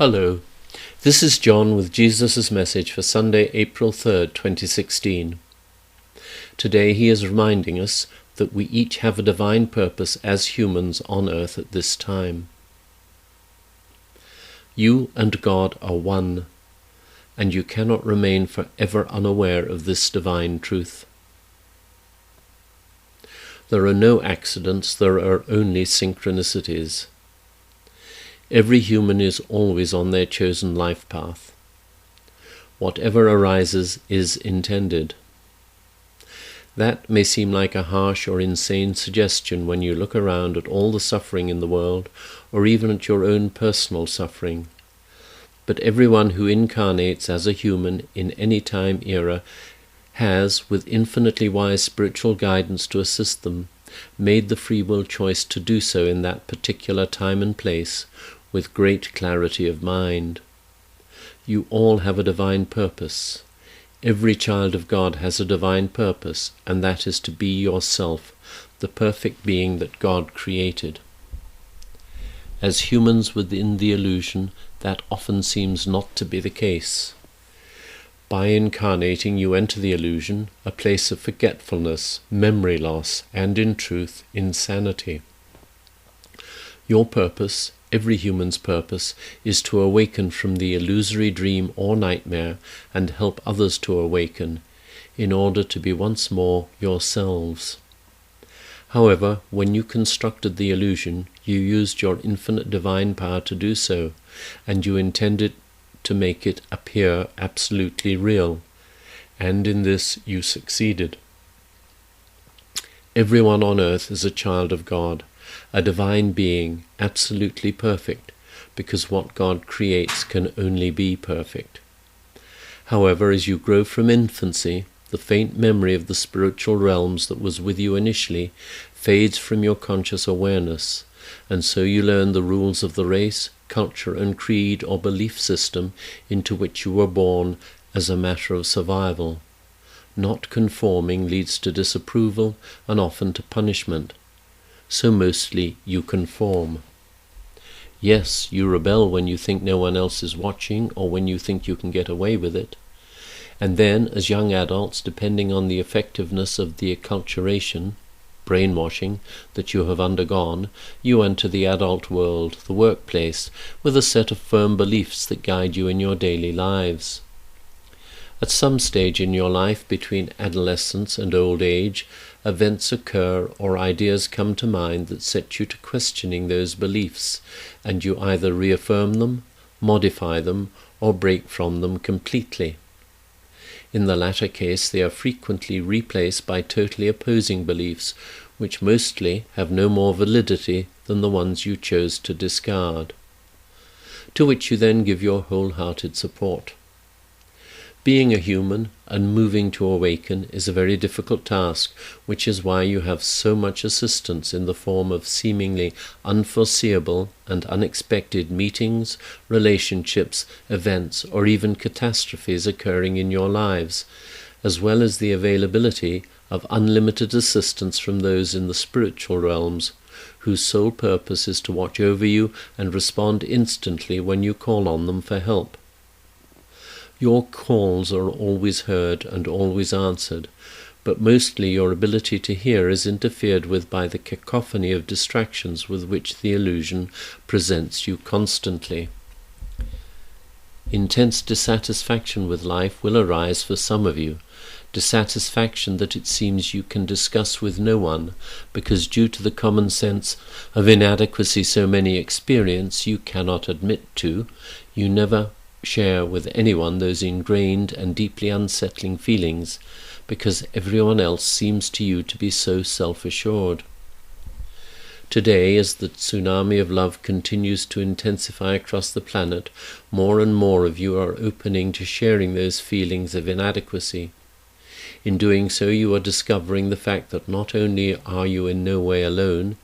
Hello, this is John with Jesus' message for Sunday, April 3rd, 2016. Today he is reminding us that we each have a divine purpose as humans on earth at this time. You and God are one, and you cannot remain forever unaware of this divine truth. There are no accidents, there are only synchronicities. Every human is always on their chosen life path. Whatever arises is intended. That may seem like a harsh or insane suggestion when you look around at all the suffering in the world, or even at your own personal suffering. But everyone who incarnates as a human in any time era has, with infinitely wise spiritual guidance to assist them, made the free will choice to do so in that particular time and place, with great clarity of mind. You all have a divine purpose. Every child of God has a divine purpose, and that is to be yourself, the perfect being that God created. As humans within the illusion, that often seems not to be the case. By incarnating, you enter the illusion, a place of forgetfulness, memory loss, and in truth, insanity. Your purpose, every human's purpose, is to awaken from the illusory dream or nightmare and help others to awaken, in order to be once more yourselves. However, when you constructed the illusion, you used your infinite divine power to do so, and you intended to make it appear absolutely real, and in this you succeeded. Everyone on earth is a child of God, a divine being, absolutely perfect, because what God creates can only be perfect. However, as you grow from infancy, the faint memory of the spiritual realms that was with you initially fades from your conscious awareness, and so you learn the rules of the race, culture, and creed or belief system into which you were born as a matter of survival. Not conforming leads to disapproval and often to punishment. So mostly you conform. Yes, you rebel when you think no one else is watching or when you think you can get away with it. And then, as young adults, depending on the effectiveness of the acculturation, brainwashing, that you have undergone, you enter the adult world, the workplace, with a set of firm beliefs that guide you in your daily lives. At some stage in your life between adolescence and old age, events occur or ideas come to mind that set you to questioning those beliefs, and you either reaffirm them, modify them, or break from them completely. In the latter case, they are frequently replaced by totally opposing beliefs, which mostly have no more validity than the ones you chose to discard, to which you then give your wholehearted support. Being a human and moving to awaken is a very difficult task, which is why you have so much assistance in the form of seemingly unforeseeable and unexpected meetings, relationships, events, or even catastrophes occurring in your lives, as well as the availability of unlimited assistance from those in the spiritual realms, whose sole purpose is to watch over you and respond instantly when you call on them for help. Your calls are always heard and always answered, but mostly your ability to hear is interfered with by the cacophony of distractions with which the illusion presents you constantly. Intense dissatisfaction with life will arise for some of you, dissatisfaction that it seems you can discuss with no one, because due to the common sense of inadequacy so many experience you cannot admit to, you never share with anyone those ingrained and deeply unsettling feelings, because everyone else seems to you to be so self-assured. Today, as the tsunami of love continues to intensify across the planet, more and more of you are opening to sharing those feelings of inadequacy. In doing so, you are discovering the fact that not only are you in no way alone,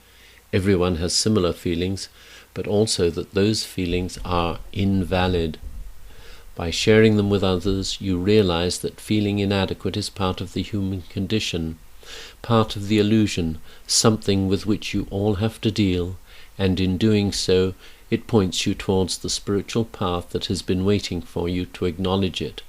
everyone has similar feelings, but also that those feelings are invalid. By sharing them with others, you realize that feeling inadequate is part of the human condition, part of the illusion, something with which you all have to deal, and in doing so, It points you towards the spiritual path that has been waiting for you to acknowledge it.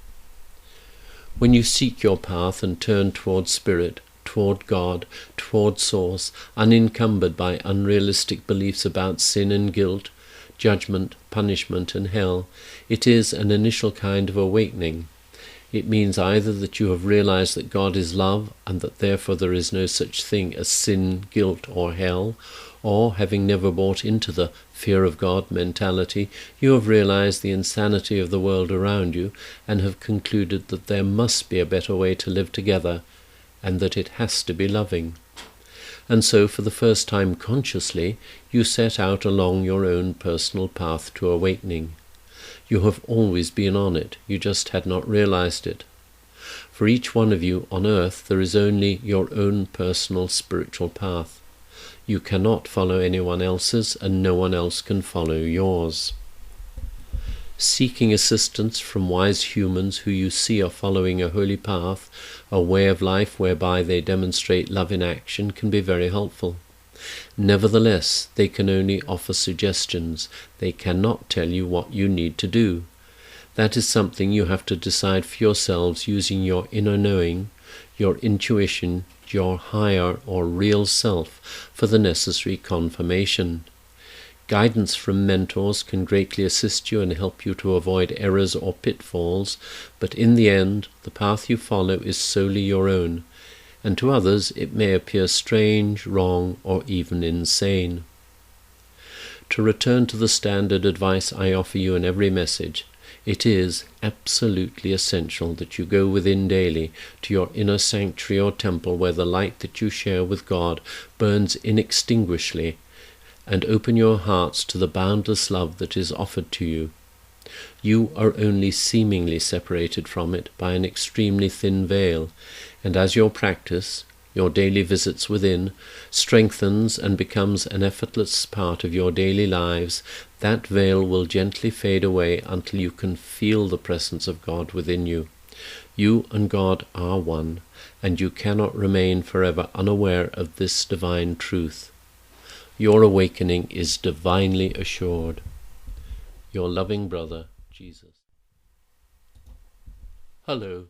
When you seek your path and turn toward Spirit, toward God, toward Source, unencumbered by unrealistic beliefs about sin and guilt, judgment, punishment, and hell, it is an initial kind of awakening. It means either that you have realized that God is love and that therefore there is no such thing as sin, guilt, or hell, or, having never bought into the fear of God mentality, you have realized the insanity of the world around you and have concluded that there must be a better way to live together and that it has to be loving. And so, for the first time consciously, you set out along your own personal path to awakening. You have always been on it, you just had not realized it. For each one of you on earth there is only your own personal spiritual path. You cannot follow anyone else's, and no one else can follow yours. Seeking assistance from wise humans who you see are following a holy path, a way of life whereby they demonstrate love in action, can be very helpful. Nevertheless, they can only offer suggestions. They cannot tell you what you need to do. That is something you have to decide for yourselves using your inner knowing, your intuition, your higher or real self for the necessary confirmation. Guidance from mentors can greatly assist you and help you to avoid errors or pitfalls, but in the end, the path you follow is solely your own, and to others it may appear strange, wrong, or even insane. To return to the standard advice I offer you in every message, it is absolutely essential that you go within daily to your inner sanctuary or temple where the light that you share with God burns inextinguishably, and open your hearts to the boundless love that is offered to you. You are only seemingly separated from it by an extremely thin veil, and as your practice, your daily visits within, strengthens and becomes an effortless part of your daily lives, that veil will gently fade away until you can feel the presence of God within you. You and God are one, and you cannot remain forever unaware of this divine truth. Your awakening is divinely assured. Your loving brother, Jesus. Hello.